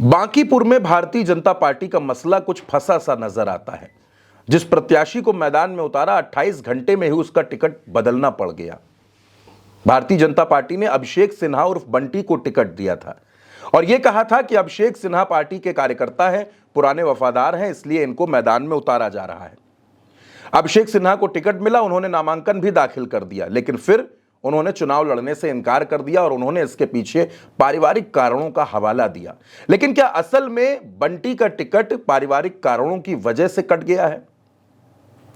बांकीपुर में भारतीय जनता पार्टी का मसला कुछ फंसा सा नजर आता है। जिस प्रत्याशी को मैदान में उतारा 28 घंटे में ही उसका टिकट बदलना पड़ गया। भारतीय जनता पार्टी ने अभिषेक सिन्हा उर्फ बंटी को टिकट दिया था और यह कहा था कि अभिषेक सिन्हा पार्टी के कार्यकर्ता हैं, पुराने वफादार हैं, इसलिए इनको मैदान में उतारा जा रहा है। अभिषेक सिन्हा को टिकट मिला, उन्होंने नामांकन भी दाखिल कर दिया, लेकिन फिर उन्होंने चुनाव लड़ने से इनकार कर दिया और उन्होंने इसके पीछे पारिवारिक कारणों का हवाला दिया। लेकिन क्या असल में बंटी का टिकट पारिवारिक कारणों की वजह से कट गया है?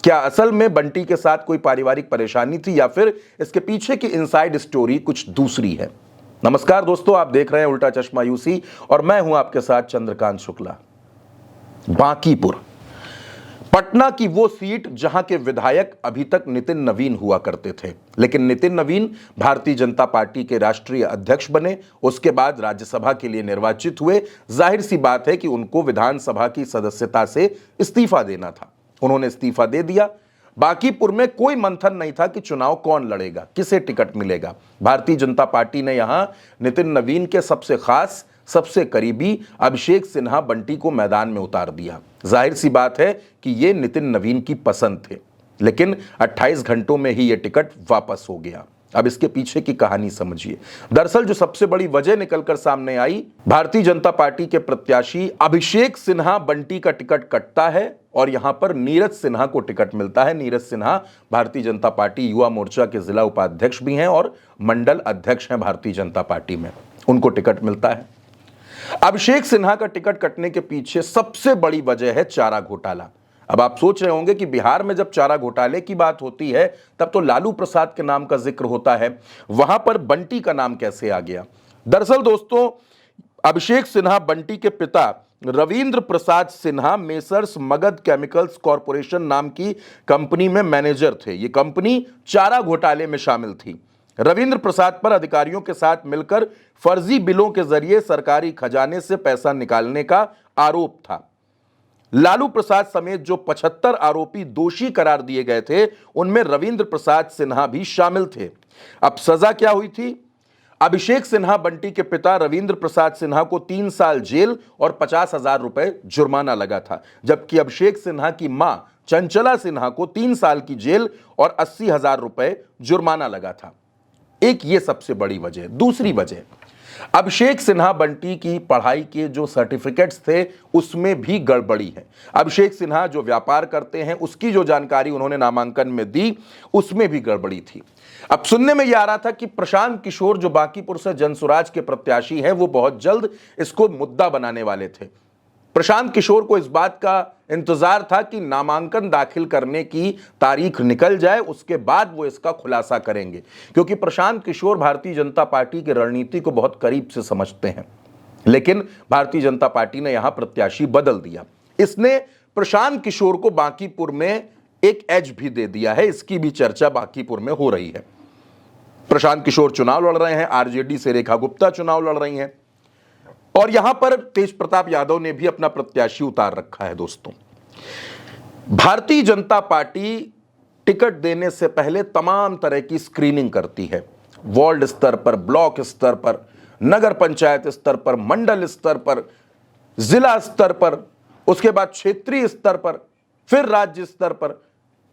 क्या असल में बंटी के साथ कोई पारिवारिक परेशानी थी या फिर इसके पीछे की इनसाइड स्टोरी कुछ दूसरी है? नमस्कार दोस्तों, आप देख रहे हैं उल्टा चश्मा यूसी और मैं हूं आपके साथ चंद्रकांत शुक्ला। बांकीपुर पटना की वो सीट जहां के विधायक अभी तक नितिन नवीन हुआ करते थे, लेकिन नितिन नवीन भारतीय जनता पार्टी के राष्ट्रीय अध्यक्ष बने, उसके बाद राज्यसभा के लिए निर्वाचित हुए। जाहिर सी बात है कि उनको विधानसभा की सदस्यता से इस्तीफा देना था। उन्होंने इस्तीफा दे दिया। बांकीपुर में कोई मंथन नहीं था कि चुनाव कौन लड़ेगा, किसे टिकट मिलेगा। भारतीय जनता पार्टी ने यहां नितिन नवीन के सबसे खास, सबसे करीबी अभिषेक सिन्हा बंटी को मैदान में उतार दिया। जाहिर सी बात है कि ये नितिन नवीन की पसंद थे, लेकिन 28 घंटों में ही ये टिकट वापस हो गया। अब इसके पीछे की कहानी समझिए। दरअसल जो सबसे बड़ी वजह निकलकर सामने आई, भारतीय जनता पार्टी के प्रत्याशी अभिषेक सिन्हा बंटी का टिकट कटता है और यहां पर नीरज सिन्हा को टिकट मिलता है। नीरज सिन्हा भारतीय जनता पार्टी युवा मोर्चा के जिला उपाध्यक्ष भी हैं और मंडल अध्यक्ष हैं भारतीय जनता पार्टी में, उनको टिकट मिलता है। अभिषेक सिन्हा का टिकट कटने के पीछे सबसे बड़ी वजह है चारा घोटाला। अब आप सोच रहे होंगे कि बिहार में जब चारा घोटाले की बात होती है तब तो लालू प्रसाद के नाम का जिक्र होता है, वहां पर बंटी का नाम कैसे आ गया? दरअसल दोस्तों, अभिषेक सिन्हा बंटी के पिता Ravindra Prasad Sinha messrs Magadh chemicals corporation नाम की कंपनी में मैनेजर थे। यह कंपनी चारा घोटाले में शामिल थी। रविंद्र प्रसाद पर अधिकारियों के साथ मिलकर फर्जी बिलों के जरिए सरकारी खजाने से पैसा निकालने का आरोप था। लालू प्रसाद समेत जो 75 आरोपी दोषी करार दिए गए थे, उनमें रविंद्र प्रसाद सिन्हा भी शामिल थे। अब सजा क्या हुई थी? अभिषेक सिन्हा बंटी के पिता रविंद्र प्रसाद सिन्हा को 3 साल जेल और 50,000 रुपए जुर्माना लगा था, जबकि अभिषेक सिन्हा की मां चंचला सिन्हा को 3 साल की जेल और 80,000 रुपए जुर्माना लगा था। एक ये सबसे बड़ी वजह। दूसरी वजह, अभिषेक सिन्हा बंटी की पढ़ाई के जो सर्टिफिकेट्स थे उसमें भी गड़बड़ी है। अभिषेक सिन्हा जो व्यापार करते हैं उसकी जो जानकारी उन्होंने नामांकन में दी उसमें भी गड़बड़ी थी। अब सुनने में यह आ रहा था कि प्रशांत किशोर जो बांकीपुर से जनसुराज के प्रत्याशी हैं वो बहुत जल्द इसको मुद्दा बनाने वाले थे। प्रशांत किशोर को इस बात का इंतजार था कि नामांकन दाखिल करने की तारीख निकल जाए, उसके बाद वो इसका खुलासा करेंगे, क्योंकि प्रशांत किशोर भारतीय जनता पार्टी की रणनीति को बहुत करीब से समझते हैं। लेकिन भारतीय जनता पार्टी ने यहां प्रत्याशी बदल दिया। इसने प्रशांत किशोर को बांकीपुर में एक एज भी दे दिया है। इसकी भी चर्चा बांकीपुर में हो रही है। प्रशांत किशोर चुनाव लड़ रहे हैं, आरजेडी से रेखा गुप्ता चुनाव लड़ रही हैं और यहां पर तेज प्रताप यादव ने भी अपना प्रत्याशी उतार रखा है। दोस्तों, भारतीय जनता पार्टी टिकट देने से पहले तमाम तरह की स्क्रीनिंग करती है। वार्ड स्तर पर, ब्लॉक स्तर पर, नगर पंचायत स्तर पर, मंडल स्तर पर, जिला स्तर पर, उसके बाद क्षेत्रीय स्तर पर, फिर राज्य स्तर पर,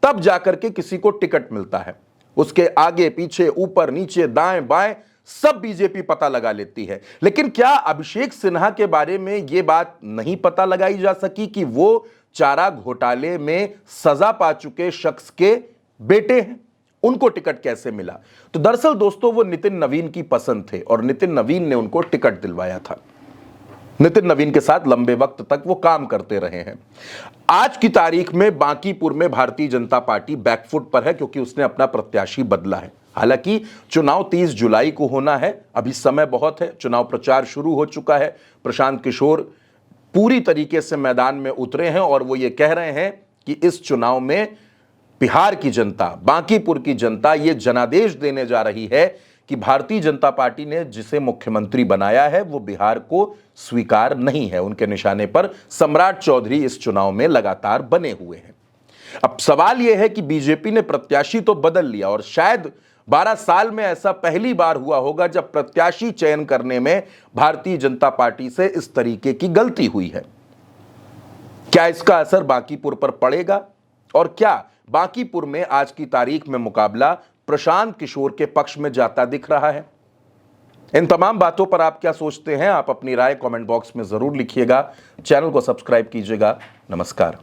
तब जाकर के किसी को टिकट मिलता है। उसके आगे पीछे, ऊपर नीचे, दाएं बाएं सब बीजेपी पता लगा लेती है। लेकिन क्या अभिषेक सिन्हा के बारे में यह बात नहीं पता लगाई जा सकी कि वो चारा घोटाले में सजा पा चुके शख्स के बेटे हैं? उनको टिकट कैसे मिला? तो दरअसल दोस्तों, वो नितिन नवीन की पसंद थे और नितिन नवीन ने उनको टिकट दिलवाया था। नितिन नवीन के साथ लंबे वक्त तक वो काम करते रहे हैं। आज की तारीख में बांकीपुर में भारतीय जनता पार्टी बैकफुट पर है, क्योंकि उसने अपना प्रत्याशी बदला है। हालांकि चुनाव 30 जुलाई को होना है, अभी समय बहुत है, चुनाव प्रचार शुरू हो चुका है। प्रशांत किशोर पूरी तरीके से मैदान में उतरे हैं और वो ये कह रहे हैं कि इस चुनाव में बिहार की जनता, बांकीपुर की जनता ये जनादेश देने जा रही है कि भारतीय जनता पार्टी ने जिसे मुख्यमंत्री बनाया है वो बिहार को स्वीकार नहीं है। उनके निशाने पर सम्राट चौधरी इस चुनाव में लगातार बने हुए हैं। अब सवाल यह है कि बीजेपी ने प्रत्याशी तो बदल लिया और शायद 12 साल में ऐसा पहली बार हुआ होगा जब प्रत्याशी चयन करने में भारतीय जनता पार्टी से इस तरीके की गलती हुई है। क्या इसका असर बांकीपुर पर पड़ेगा और क्या बांकीपुर में आज की तारीख में मुकाबला प्रशांत किशोर के पक्ष में जाता दिख रहा है? इन तमाम बातों पर आप क्या सोचते हैं? आप अपनी राय कमेंट बॉक्स में जरूर लिखिएगा। चैनल को सब्सक्राइब कीजिएगा। नमस्कार।